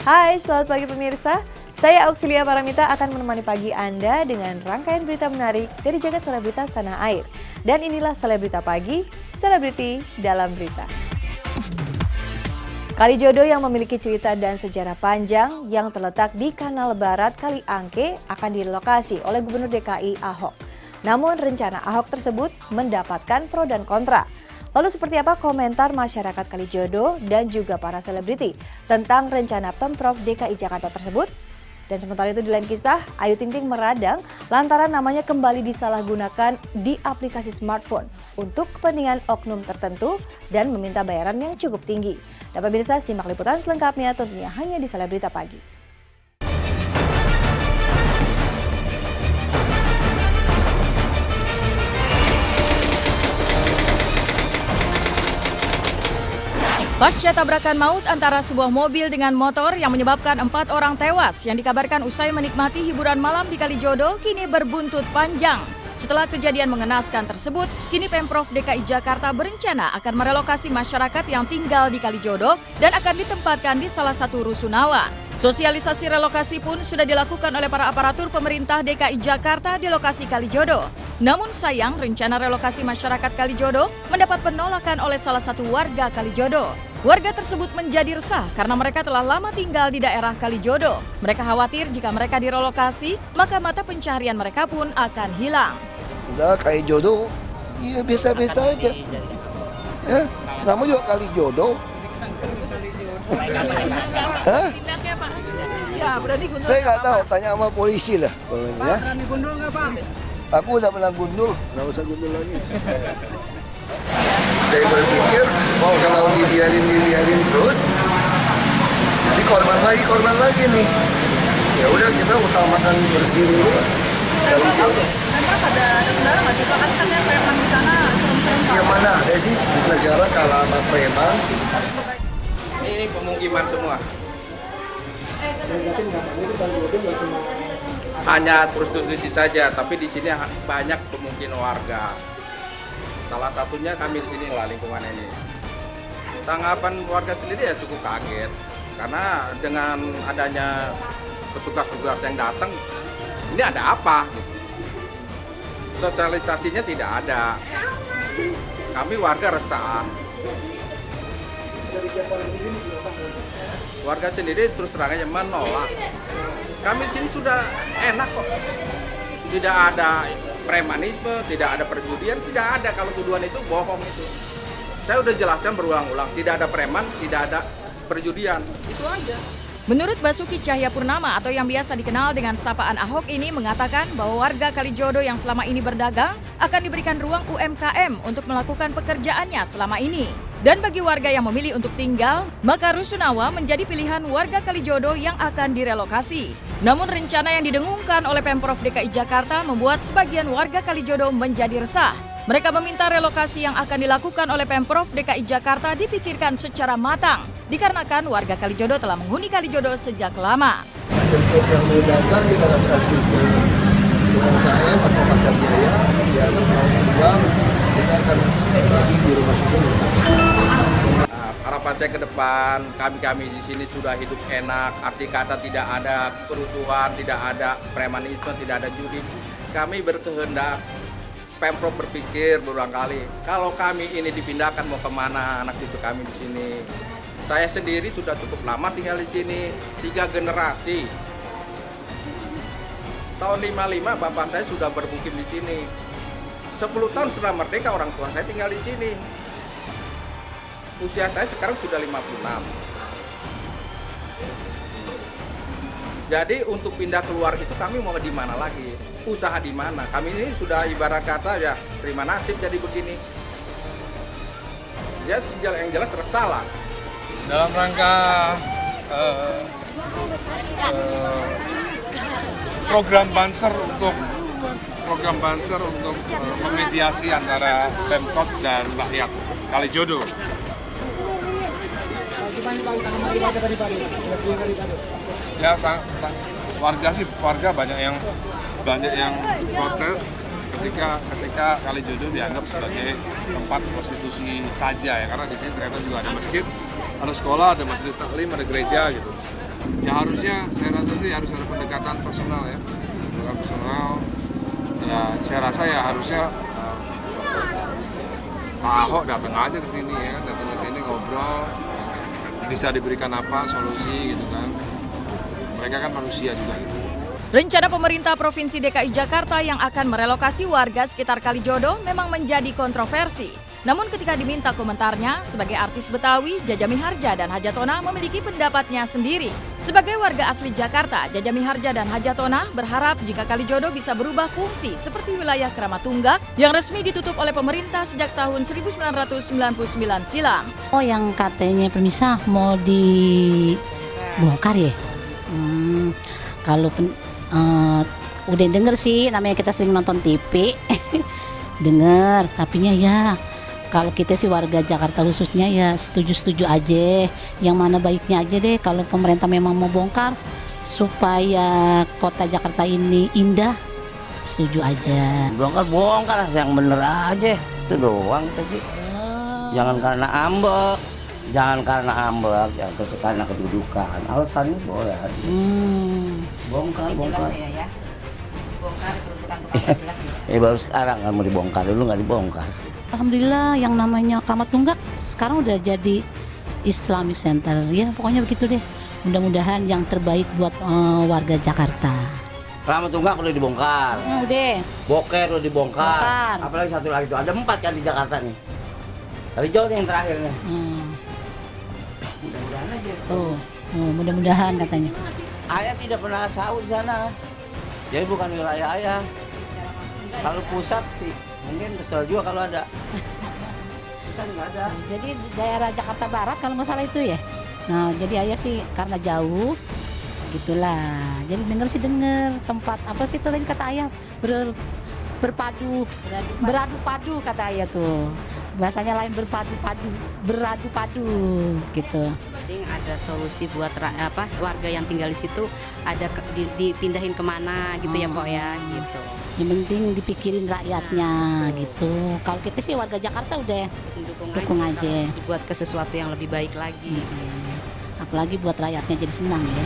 Hai, selamat pagi pemirsa. Saya Auxilia Paramita akan menemani pagi Anda dengan rangkaian berita menarik dari jagat selebritas tanah air. Dan inilah Selebrita Pagi, selebriti dalam berita. Kalijodo yang memiliki cerita dan sejarah panjang yang terletak di Kanal Barat Kali Angke akan direlokasi oleh Gubernur DKI Ahok. Namun rencana Ahok tersebut mendapatkan pro dan kontra. Lalu seperti apa komentar masyarakat Kalijodo dan juga para selebriti tentang rencana Pemprov DKI Jakarta tersebut? Dan sementara itu di lain kisah, Ayu Ting Ting meradang lantaran namanya kembali disalahgunakan di aplikasi smartphone untuk kepentingan oknum tertentu dan meminta bayaran yang cukup tinggi. Dapat pemirsa simak liputan selengkapnya tentunya hanya di Selebrita Pagi. Pasca tabrakan maut antara sebuah mobil dengan motor yang menyebabkan 4 orang tewas yang dikabarkan usai menikmati hiburan malam di Kalijodo kini berbuntut panjang. Setelah kejadian mengenaskan tersebut, kini Pemprov DKI Jakarta berencana akan merelokasi masyarakat yang tinggal di Kalijodo dan akan ditempatkan di salah satu rusunawa. Sosialisasi relokasi pun sudah dilakukan oleh para aparatur pemerintah DKI Jakarta di lokasi Kalijodo. Namun sayang, rencana relokasi masyarakat Kalijodo mendapat penolakan oleh salah satu warga Kalijodo. Warga tersebut menjadi resah karena mereka telah lama tinggal di daerah Kalijodo. Mereka khawatir jika mereka direlokasi, maka mata pencaharian mereka pun akan hilang. Enggak, Kalijodo, iya biasa-biasa aja. Ya, nama juga Kalijodo. Hah? Ya, berani gundul. Saya nggak tahu, tanya sama polisi lah. Ya. Berani gundul nggak, Pak? Aku udah pernah gundul, nggak usah gundul lagi. Saya berpikir, kalau dibiarin terus, jadi korban lagi nih. Ya udah kita utamakan bersih dulu. Memang ada kendala nggak sih? Kan katanya preman di sana Yang mana ada sih negara kalah sama preman? Ini pemukiman semua. Hanya prostitusi saja, tapi di sini banyak pemukiman warga. Salah satunya kami di sini lah lingkungan ini. Tanggapan warga sendiri ya cukup kaget karena dengan adanya petugas-petugas yang datang, ini ada apa? Sosialisasinya tidak ada. Kami warga resah. Warga sendiri terus terang aja menolak. Kami sini sudah enak kok. Tidak ada premanisme, tidak ada perjudian, tidak ada. Kalau tuduhan itu bohong itu. Saya udah jelaskan berulang-ulang, tidak ada preman, tidak ada perjudian. Itu aja. Menurut Basuki Cahayapurnama atau yang biasa dikenal dengan sapaan Ahok ini mengatakan bahwa warga Kalijodo yang selama ini berdagang akan diberikan ruang UMKM untuk melakukan pekerjaannya selama ini. Dan bagi warga yang memilih untuk tinggal, maka rusunawa menjadi pilihan warga Kalijodo yang akan direlokasi. Namun rencana yang didengungkan oleh Pemprov DKI Jakarta membuat sebagian warga Kalijodo menjadi resah. Mereka meminta relokasi yang akan dilakukan oleh Pemprov DKI Jakarta dipikirkan secara matang, dikarenakan warga Kalijodo telah menghuni Kalijodo sejak lama. Untuk yang mau dagang kita akan kasih ke UMKM atau pasar jaya, yang mau tinggal kita akan bagi di rumah susun. Nah, harapan saya ke depan, kami di sini sudah hidup enak, arti kata tidak ada kerusuhan, tidak ada premanisme, tidak ada judi. Kami berkehendak, Pemprov berpikir berulang kali, kalau kami ini dipindahkan mau kemana anak cucu kami di sini. Saya sendiri sudah cukup lama tinggal di sini, 3 generasi. Tahun 55 bapak saya sudah bermukim di sini. 10 tahun setelah merdeka orang tua saya tinggal di sini. Usia saya sekarang sudah 56. Jadi untuk pindah keluar itu kami mau di mana lagi? Usaha di mana? Kami ini sudah ibarat kata ya terima nasib jadi begini. Ya yang jelas resah lah. Dalam rangka program Banser untuk memediasi antara Pemkot dan rakyat Kalijodo. Ya, warga banyak yang protes ketika Kalijodo dianggap sebagai tempat prostitusi saja ya, karena di sini ternyata juga ada masjid, ada sekolah, ada majelis taklim, ada gereja gitu. Ya harusnya, saya rasa sih harus ada pendekatan personal ya. Pendekatan personal, ya saya rasa ya harusnya Pak Ahok datang aja ke sini ya, datang ke sini ngobrol, bisa diberikan apa solusi gitu kan. Mereka kan manusia juga gitu. Rencana pemerintah Provinsi DKI Jakarta yang akan merelokasi warga sekitar Kalijodo memang menjadi kontroversi. Namun ketika diminta komentarnya, sebagai artis Betawi, Jaja Miharja dan Hajatona memiliki pendapatnya sendiri. Sebagai warga asli Jakarta, Jaja Miharja dan Hajatona berharap jika Kalijodo bisa berubah fungsi seperti wilayah Keramat Tunggak yang resmi ditutup oleh pemerintah sejak tahun 1999 silam. Oh, yang katanya permisah mau dibongkar ya? Kalau udah denger sih, namanya kita sering nonton TV, denger, tapinya ya kalau kita sih warga Jakarta khususnya ya setuju-setuju aja, yang mana baiknya aja deh kalau pemerintah memang mau bongkar supaya kota Jakarta ini indah, setuju aja. Bongkar yang bener aja, itu doang kita sih. Jangan karena ambek, ya terus karena kedudukan, alasannya boleh aja. Bongkar. Ya. Bongkar peruntukan tukang jelas ya. Baru sekarang kan mau dibongkar, dulu nggak dibongkar. Alhamdulillah yang namanya Keramat Tunggak sekarang udah jadi Islamic Center ya, pokoknya begitu deh. Mudah-mudahan yang terbaik buat warga Jakarta. Keramat Tunggak udah dibongkar. Udah. Boker udah dibongkar. Bongkar. Apalagi satu lagi tuh, ada 4 kan di Jakarta nih. Kalijodo yang terakhir nih. Mudah-mudahan aja. Tuh, mudah-mudahan katanya. Ayah tidak pernah sahur di sana. Jadi bukan wilayah ayah. Kalau pusat sih mungkin kesel juga kalau ada. Kan nggak ada. Jadi daerah Jakarta Barat kalau nggak salah itu ya. Nah, jadi ayah sih karena jauh, gitulah. Jadi denger tempat apa sih itu tadi kata ayah beradu padu kata ayah tuh. Bahasanya lain beradu padu gitu. Penting ada solusi buat warga yang tinggal di situ, ada dipindahin kemana gitu ya Pok ya gitu. Yang penting dipikirin rakyatnya gitu. Kalau kita sih warga Jakarta udah dukung aja. Buat ke sesuatu yang lebih baik lagi. Apalagi buat rakyatnya jadi senang ya.